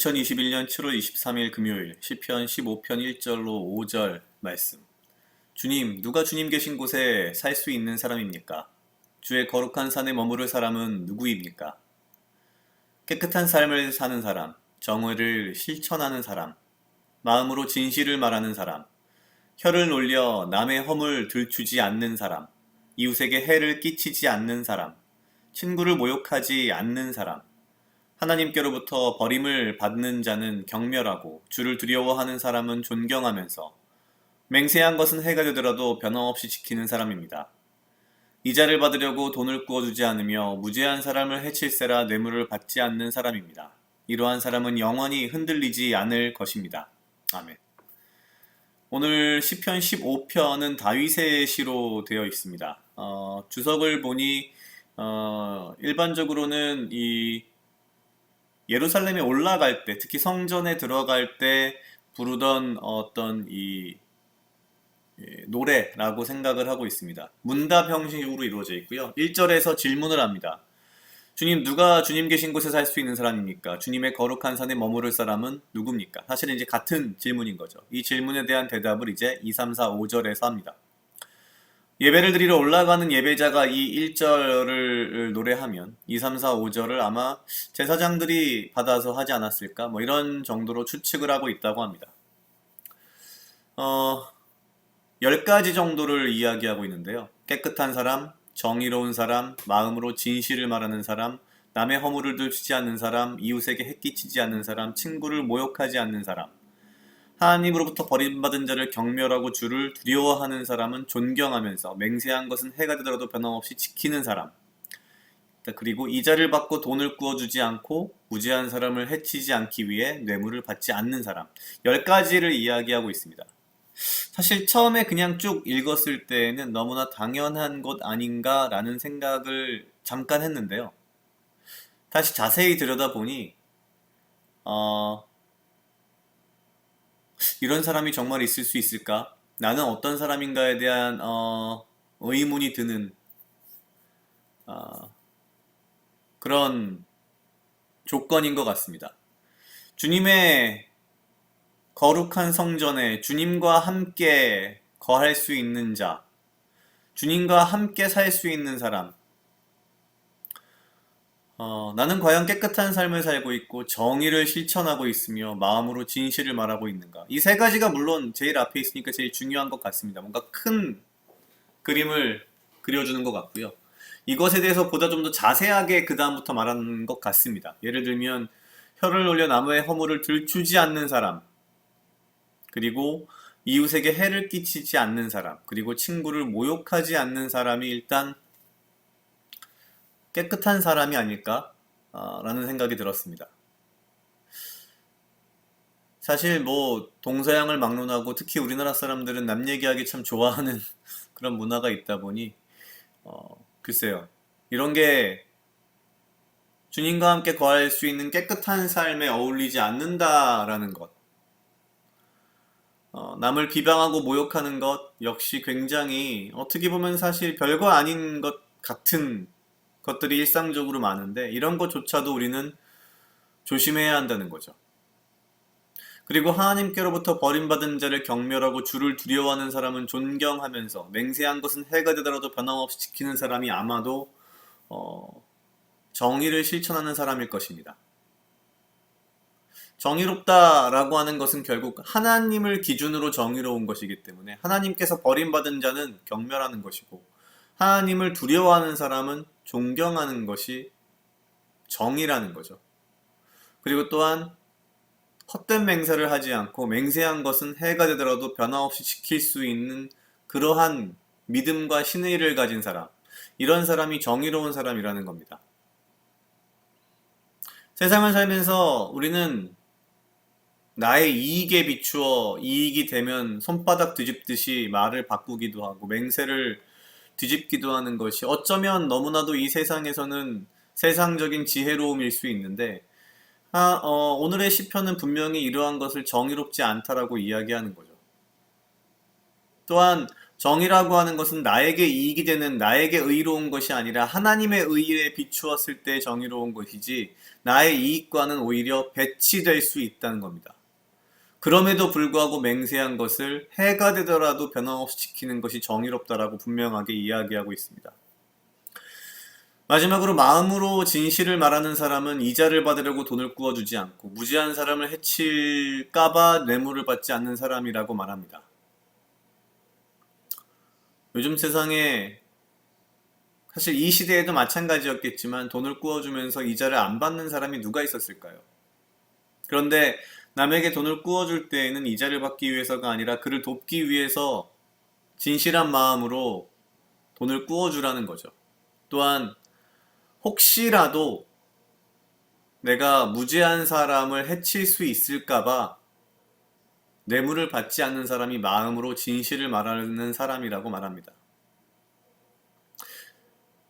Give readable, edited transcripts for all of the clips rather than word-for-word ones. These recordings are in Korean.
2021년 7월 23일 금요일 시편 15편 1절로 5절 말씀. 주님, 누가 주님 계신 곳에 살 수 있는 사람입니까? 주의 거룩한 산에 머무를 사람은 누구입니까? 깨끗한 삶을 사는 사람, 정의를 실천하는 사람, 마음으로 진실을 말하는 사람, 혀를 놀려 남의 허물 들추지 않는 사람, 이웃에게 해를 끼치지 않는 사람, 친구를 모욕하지 않는 사람, 하나님께로부터 버림을 받는 자는 경멸하고 주를 두려워하는 사람은 존경하면서 맹세한 것은 해가 되더라도 변함없이 지키는 사람입니다. 이자를 받으려고 돈을 구워주지 않으며 무죄한 사람을 해칠세라 뇌물을 받지 않는 사람입니다. 이러한 사람은 영원히 흔들리지 않을 것입니다. 아멘. 오늘 시편 15편은 다윗의 시로 되어 있습니다. 주석을 보니 일반적으로는 이 예루살렘에 올라갈 때, 특히 성전에 들어갈 때 부르던 어떤 이 노래라고 생각을 하고 있습니다. 문답 형식으로 이루어져 있고요. 1절에서 질문을 합니다. 주님, 누가 주님 계신 곳에 살 수 있는 사람입니까? 주님의 거룩한 산에 머무를 사람은 누굽니까? 사실은 이제 같은 질문인 거죠. 이 질문에 대한 대답을 이제 2, 3, 4, 5절에서 합니다. 예배를 드리러 올라가는 예배자가 이 1절을 노래하면 2, 3, 4, 5절을 아마 제사장들이 받아서 하지 않았을까? 뭐 이런 정도로 추측을 하고 있다고 합니다. 10가지 정도를 이야기하고 있는데요. 깨끗한 사람, 정의로운 사람, 마음으로 진실을 말하는 사람, 남의 허물을 들추지 않는 사람, 이웃에게 해끼치지 않는 사람, 친구를 모욕하지 않는 사람, 하나님으로부터 버림받은 자를 경멸하고 주를 두려워하는 사람은 존경하면서 맹세한 것은 해가 되더라도 변함없이 지키는 사람, 그리고 이자를 받고 돈을 구워주지 않고 무죄한 사람을 해치지 않기 위해 뇌물을 받지 않는 사람, 10가지를 이야기하고 있습니다. 사실 처음에 그냥 쭉 읽었을 때는 너무나 당연한 것 아닌가 라는 생각을 잠깐 했는데요. 다시 자세히 들여다보니 이런 사람이 정말 있을 수 있을까? 나는 어떤 사람인가에 대한 의문이 드는 그런 조건인 것 같습니다. 주님의 거룩한 성전에 주님과 함께 거할 수 있는 자, 주님과 함께 살 수 있는 사람, 나는 과연 깨끗한 삶을 살고 있고 정의를 실천하고 있으며 마음으로 진실을 말하고 있는가? 이 3가지가 물론 제일 앞에 있으니까 제일 중요한 것 같습니다. 뭔가 큰 그림을 그려주는 것 같고요. 이것에 대해서 보다 좀 더 자세하게 그 다음부터 말하는 것 같습니다. 예를 들면 혀를 놀려 남의 허물을 들추지 않는 사람, 그리고 이웃에게 해를 끼치지 않는 사람, 그리고 친구를 모욕하지 않는 사람이 일단 깨끗한 사람이 아닐까? 라는 생각이 들었습니다. 사실 뭐 동서양을 막론하고 특히 우리나라 사람들은 남 얘기하기 참 좋아하는 그런 문화가 있다 보니 글쎄요. 이런 게 주님과 함께 거할 수 있는 깨끗한 삶에 어울리지 않는다라는 것, 남을 비방하고 모욕하는 것 역시 굉장히 어떻게 보면 사실 별거 아닌 것 같은 것들이 일상적으로 많은데 이런 것조차도 우리는 조심해야 한다는 거죠. 그리고 하나님께로부터 버림받은 자를 경멸하고 주를 두려워하는 사람은 존경하면서 맹세한 것은 해가 되더라도 변함없이 지키는 사람이 아마도 정의를 실천하는 사람일 것입니다. 정의롭다라고 하는 것은 결국 하나님을 기준으로 정의로운 것이기 때문에 하나님께서 버림받은 자는 경멸하는 것이고 하나님을 두려워하는 사람은 존경하는 것이 정의라는 거죠. 그리고 또한 헛된 맹세를 하지 않고 맹세한 것은 해가 되더라도 변함없이 지킬 수 있는 그러한 믿음과 신의 일을 가진 사람, 이런 사람이 정의로운 사람이라는 겁니다. 세상을 살면서 우리는 나의 이익에 비추어 이익이 되면 손바닥 뒤집듯이 말을 바꾸기도 하고 맹세를 뒤집기도 하는 것이 어쩌면 너무나도 이 세상에서는 세상적인 지혜로움일 수 있는데 오늘의 시편은 분명히 이러한 것을 정의롭지 않다라고 이야기하는 거죠. 또한 정의라고 하는 것은 나에게 이익이 되는 나에게 의로운 것이 아니라 하나님의 의에 비추었을 때 정의로운 것이지 나의 이익과는 오히려 배치될 수 있다는 겁니다. 그럼에도 불구하고 맹세한 것을 해가 되더라도 변함없이 지키는 것이 정의롭다라고 분명하게 이야기하고 있습니다. 마지막으로 마음으로 진실을 말하는 사람은 이자를 받으려고 돈을 꾸어주지 않고 무지한 사람을 해칠까봐 뇌물을 받지 않는 사람이라고 말합니다. 요즘 세상에 사실 이 시대에도 마찬가지였겠지만 돈을 꾸어주면서 이자를 안 받는 사람이 누가 있었을까요? 그런데 남에게 돈을 꾸어줄 때에는 이자를 받기 위해서가 아니라 그를 돕기 위해서 진실한 마음으로 돈을 꾸어주라는 거죠. 또한 혹시라도 내가 무죄한 사람을 해칠 수 있을까봐 뇌물을 받지 않는 사람이 마음으로 진실을 말하는 사람이라고 말합니다.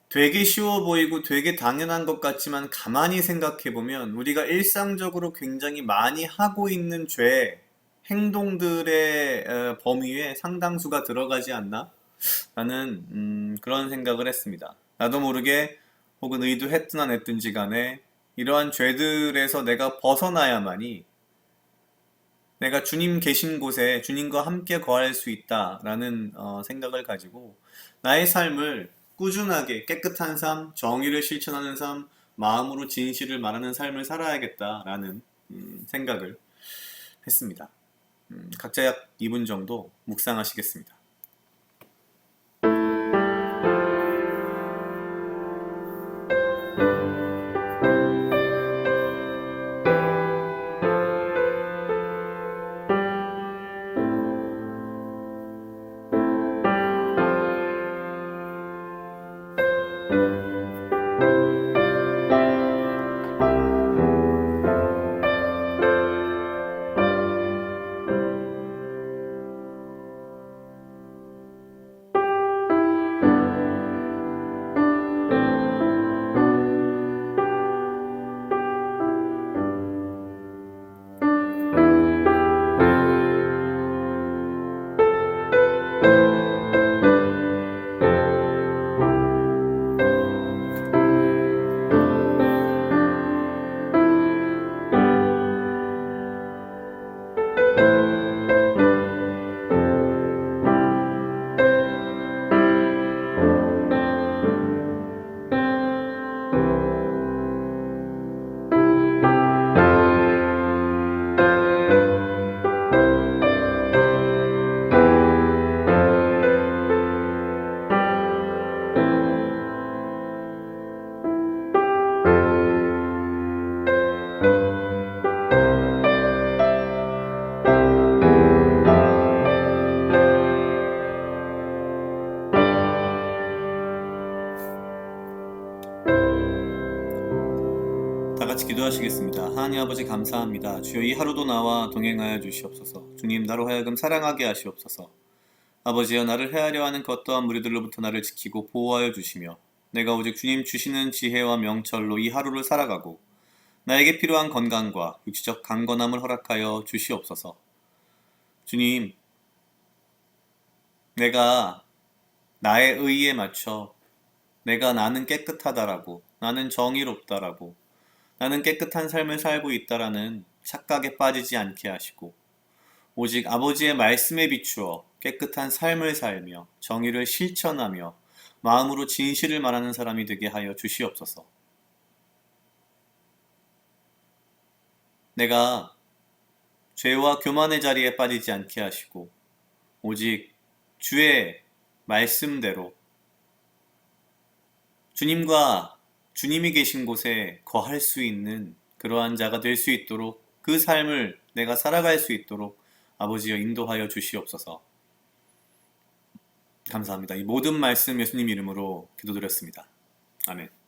되게 쉬워 보이고 되게 당연한 것 같지만 가만히 생각해보면 우리가 일상적으로 굉장히 많이 하고 있는 죄, 행동들의 범위에 상당수가 들어가지 않나? 라는 그런 생각을 했습니다. 나도 모르게 혹은 의도했든 안 했든지 간에 이러한 죄들에서 내가 벗어나야만이 내가 주님 계신 곳에 주님과 함께 거할 수 있다라는 생각을 가지고 나의 삶을 꾸준하게 깨끗한 삶, 정의를 실천하는 삶, 마음으로 진실을 말하는 삶을 살아야겠다라는 생각을 했습니다. 각자 약 2분 정도 묵상하시겠습니다. 다 같이 기도하시겠습니다. 하나님 아버지 감사합니다. 주여 이 하루도 나와 동행하여 주시옵소서. 주님 나로 하여금 사랑하게 하시옵소서. 아버지여 나를 헤아려 하는 그 어떠한 무리들로부터 나를 지키고 보호하여 주시며 내가 오직 주님 주시는 지혜와 명철로 이 하루를 살아가고 나에게 필요한 건강과 육체적 강건함을 허락하여 주시옵소서. 주님, 내가 나의 의에 맞춰 내가 나는 깨끗하다라고 나는 정의롭다라고 나는 깨끗한 삶을 살고 있다라는 착각에 빠지지 않게 하시고 오직 아버지의 말씀에 비추어 깨끗한 삶을 살며 정의를 실천하며 마음으로 진실을 말하는 사람이 되게 하여 주시옵소서. 내가 죄와 교만의 자리에 빠지지 않게 하시고 오직 주의 말씀대로 주님과 주님이 계신 곳에 거할 수 있는 그러한 자가 될 수 있도록 그 삶을 내가 살아갈 수 있도록 아버지여 인도하여 주시옵소서. 감사합니다. 이 모든 말씀 예수님 이름으로 기도드렸습니다. 아멘.